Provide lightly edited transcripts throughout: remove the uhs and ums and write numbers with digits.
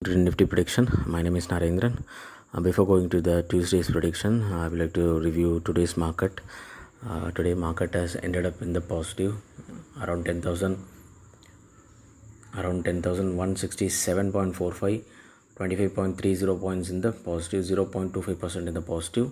Nifty prediction. My name is Narendran. Before going to the Tuesday's prediction, I would like to review today's market. Today market has ended up in the positive, around 10,167.45, 25.30 points in the positive, 0.25% in the positive.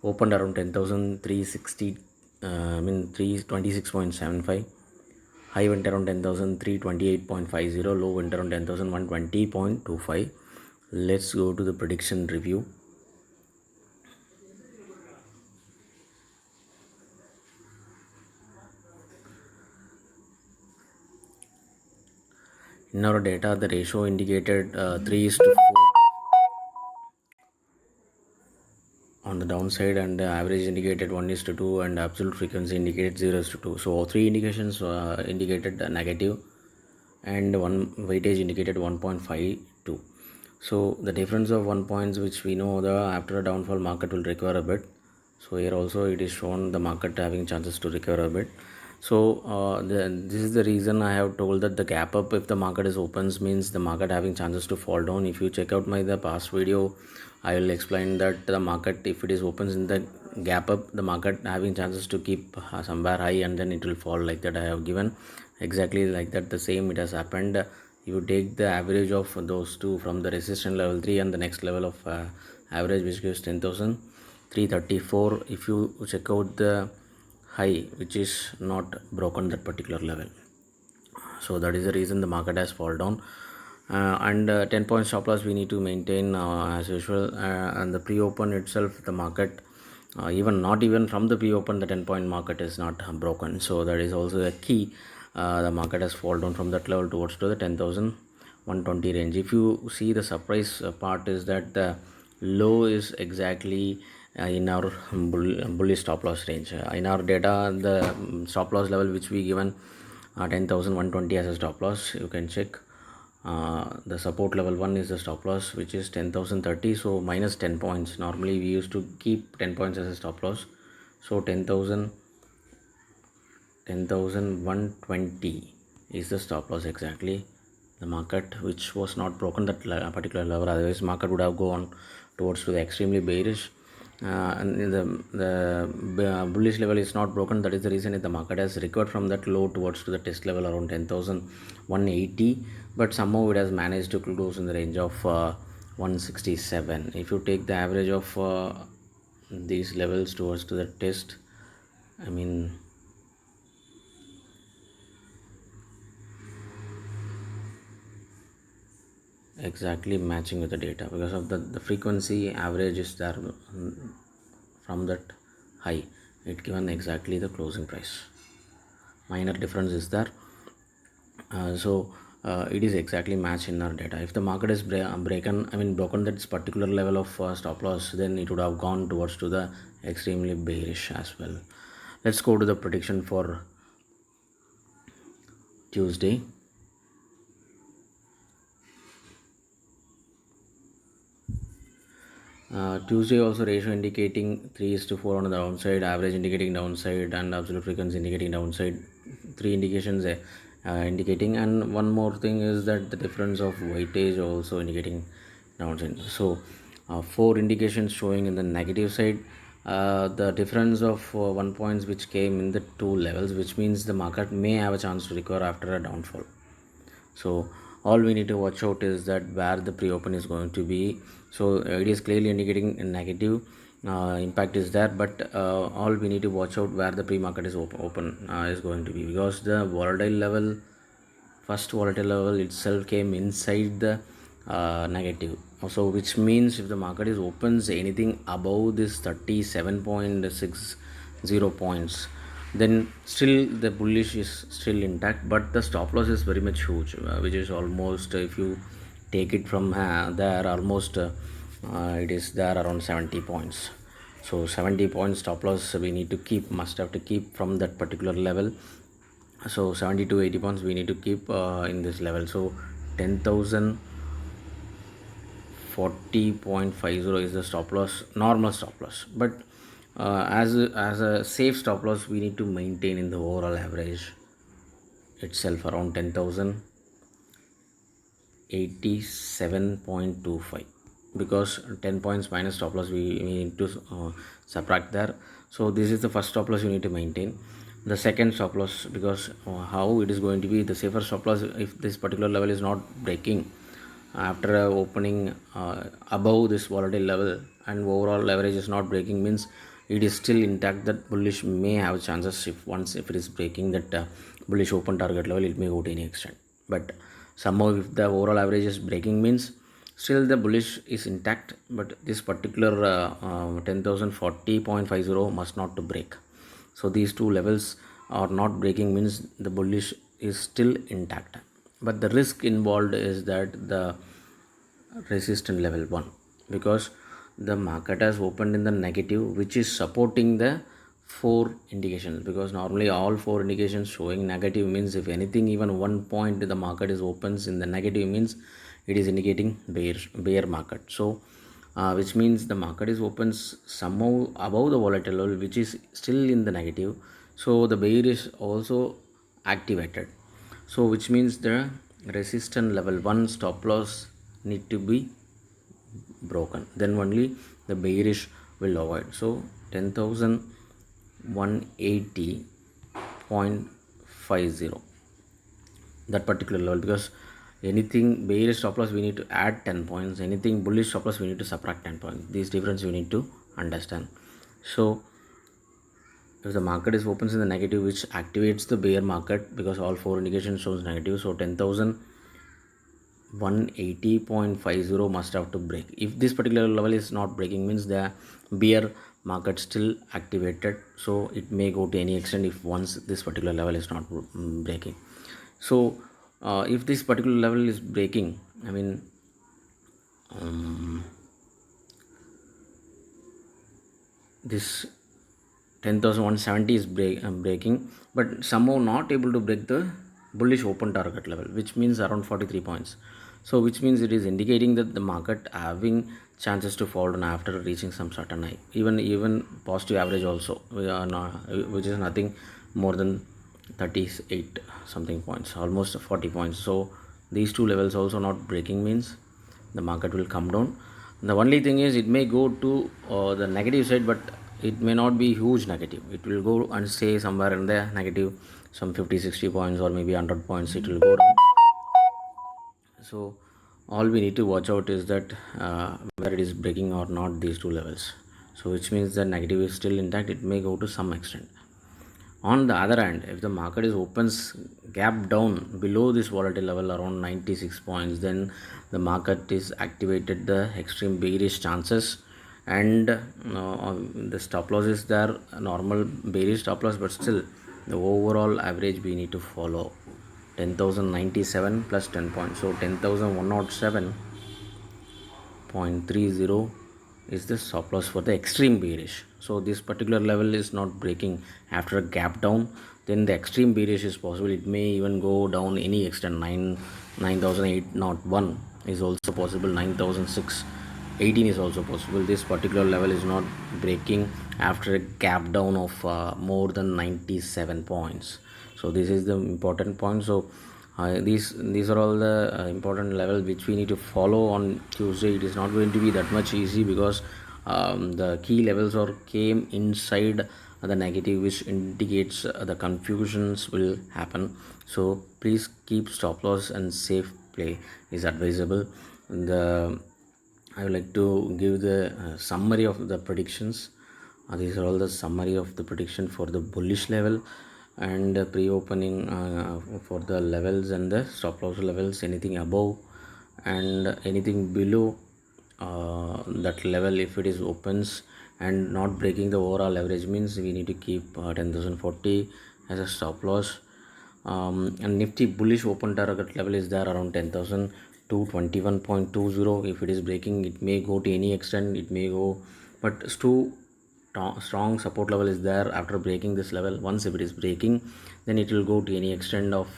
Opened around 10,360, 326.75. High went around 10,328.50, low went around 10,120.25. Let's go to the prediction review. In our data, the ratio indicated 3:4 on the downside, and the average indicated 1:2, and absolute frequency indicated 0:2. So three indications indicated negative, and one weightage indicated 1.52. So the difference of 1 points, which we know, the after a downfall market will recover a bit. So here also it is shown the market having chances to recover a bit. So this is the reason I have told that the gap up, if the market is opens, means the market having chances to fall down. If you check out the past video, I will explain that the market, if it is opens in the gap up, the market having chances to keep somewhere high, and then it will fall, like that I have given exactly like that. The same it has happened. You take the average of those two from the resistance level 3 and the next level of average, which gives 10,334. If you check out the high, which is not broken that particular level, so that is the reason the market has fallen down. And 10 point stop loss we need to maintain as usual, and the pre-open itself, the market even not even from the pre-open, the 10-point market is not broken, so that is also a key. The market has fallen down from that level towards to the 10,120 range. If you see, the surprise part is that the low is exactly in our bullish stop loss range. In our data, the stop loss level which we given 10,120 as a stop loss, you can check. The support level 1 is the stop loss, which is 10,030, so minus 10 points. Normally we used to keep 10 points as a stop loss, so 10,120 is the stop loss exactly. The market, which was not broken that particular level, otherwise market would have gone towards to the extremely bearish. And the bullish level is not broken. That is the reason the market has recovered from that low towards to the test level around 10,180, but somehow it has managed to close in the range of 167. If you take the average of these levels towards to the test, I mean, exactly matching with the data, because of the frequency average is there. From that high, it given exactly the closing price. Minor difference is there. So it is exactly matched in our data. If the market is broken that particular level of stop loss, then it would have gone towards to the extremely bearish as well. Let's go to the prediction for Tuesday. Tuesday also ratio indicating 3:4 on the downside, average indicating downside, and absolute frequency indicating downside. Three indications indicating, and one more thing is that the difference of weightage also indicating downside. So four indications showing in the negative side. The difference of 1 points which came in the two levels, which means the market may have a chance to recover after a downfall. So all we need to watch out is that where the pre-open is going to be. So it is clearly indicating a negative impact is there, but all we need to watch out where the pre-market is open is going to be, because the volatile level, first volatile level itself came inside the negative. So which means if the market is opens anything above this 37.60 points, then still the bullish is still intact, but the stop loss is very much huge, which is almost, if you take it from there, almost it is there around 70 points. So 70 points stop loss we need to keep, must have to keep from that particular level. So 70 to 80 points we need to keep in this level. So 10,040.50 is the stop loss, normal stop loss, but as a safe stop loss we need to maintain in the overall average itself around 10,080 87.25, because 10 points minus stop loss we need to subtract there. So this is the first stop loss you need to maintain. The second stop loss, because how it is going to be the safer stop loss, if this particular level is not breaking after opening above this volatile level and overall leverage is not breaking, means it is still intact, that bullish may have chances. If it is breaking that bullish open target level, it may go to any extent. But somehow if the overall average is breaking, means still the bullish is intact, but this particular 10,040.50 must not to break. So these two levels are not breaking, means the bullish is still intact. But the risk involved is that the resistance level 1, because the market has opened in the negative, which is supporting the 4 indications, because normally all 4 indications showing negative means, if anything even 1 point the market is opens in the negative, means it is indicating bear market. So which means the market is opens somehow above the volatile level, which is still in the negative, so the bear is also activated. So which means the resistance level 1 stop loss need to be broken, then only the bearish will avoid. So 10,180.50, that particular level, because anything bearish stop loss we need to add 10 points, anything bullish stop loss we need to subtract 10 points. This difference you need to understand. So if the market is opens in the negative, which activates the bear market, because all 4 indications shows negative, so 10,180.50 must have to break. If this particular level is not breaking, means the bear market still activated, so it may go to any extent if once this particular level is not breaking. So if this particular level is breaking, I mean this 10,170 is breaking, but somehow not able to break the bullish open target level, which means around 43 points. So which means it is indicating that the market having chances to fall down after reaching some certain high, even positive average also, which is nothing more than 38 something points, almost 40 points. So these two levels also not breaking, means the market will come down. The only thing is it may go to the negative side, but it may not be huge negative. It will go and stay somewhere in the negative, some 50-60 points or maybe 100 points it will go down. So all we need to watch out is that whether it is breaking or not these two levels. So which means that negative is still intact, it may go to some extent. On the other hand, if the market is opens gap down below this volatile level around 96 points, then the market is activated the extreme bearish chances, and the stop loss is there, normal bearish stop loss, but still the overall average we need to follow 10,097 plus 10 points, so 10,107.30 is the stop loss for the extreme bearish. So this particular level is not breaking after a gap down, then the extreme bearish is possible. It may even go down any extent. 9,801 is also possible, 9,618 is also possible. This particular level is not breaking after a gap down of more than 97 points. So this is the important point. So these are all the important levels which we need to follow on Tuesday. It is not going to be that much easy, because the key levels are came inside the negative, which indicates the confusions will happen. So please keep stop loss and safe play is advisable. I would like to give the summary of the predictions. These are all the summary of the prediction for the bullish level and pre-opening for the levels and the stop loss levels. Anything above and anything below that level, if it is opens and not breaking the overall average, means we need to keep 10,040 as a stop loss. And Nifty bullish open target level is there around 10,221.20. If it is breaking, it may go to any extent, it may go, but still strong support level is there after breaking this level. Once if it is breaking, then it will go to any extent of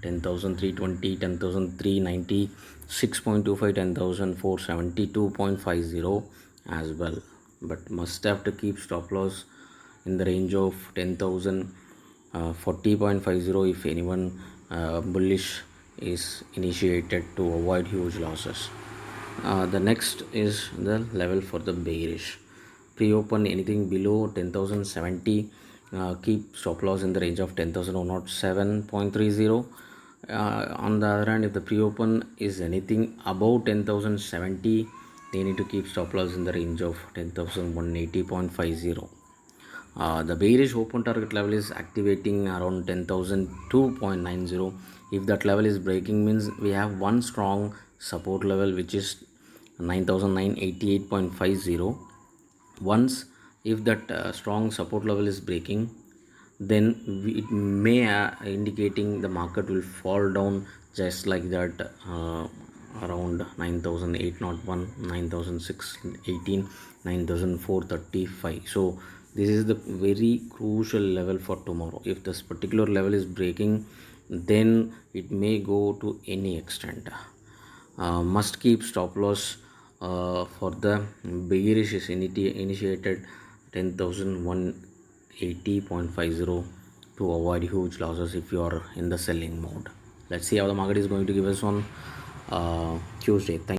10,320, 10,390, 6.25, 10,472.50 as well. But must have to keep stop loss in the range of 10,040.50 if anyone bullish is initiated to avoid huge losses. The next is the level for the bearish. Pre-open anything below 10,070. Keep stop loss in the range of 10,107.30. On the other hand, if the pre-open is anything above 10,070, they need to keep stop loss in the range of 10,180.50. The bearish open target level is activating around 10,002.90. If that level is breaking, means we have one strong support level which is 9,988.50. Once if that strong support level is breaking, then it may indicating the market will fall down just like that, around 9,801, 9,618, 9,435. So this is the very crucial level for tomorrow. If this particular level is breaking, then it may go to any extent. Must keep stop loss for the bearish is initiated 10,180.50 to avoid huge losses if you are in the selling mode. Let's see how the market is going to give us on Tuesday. Thank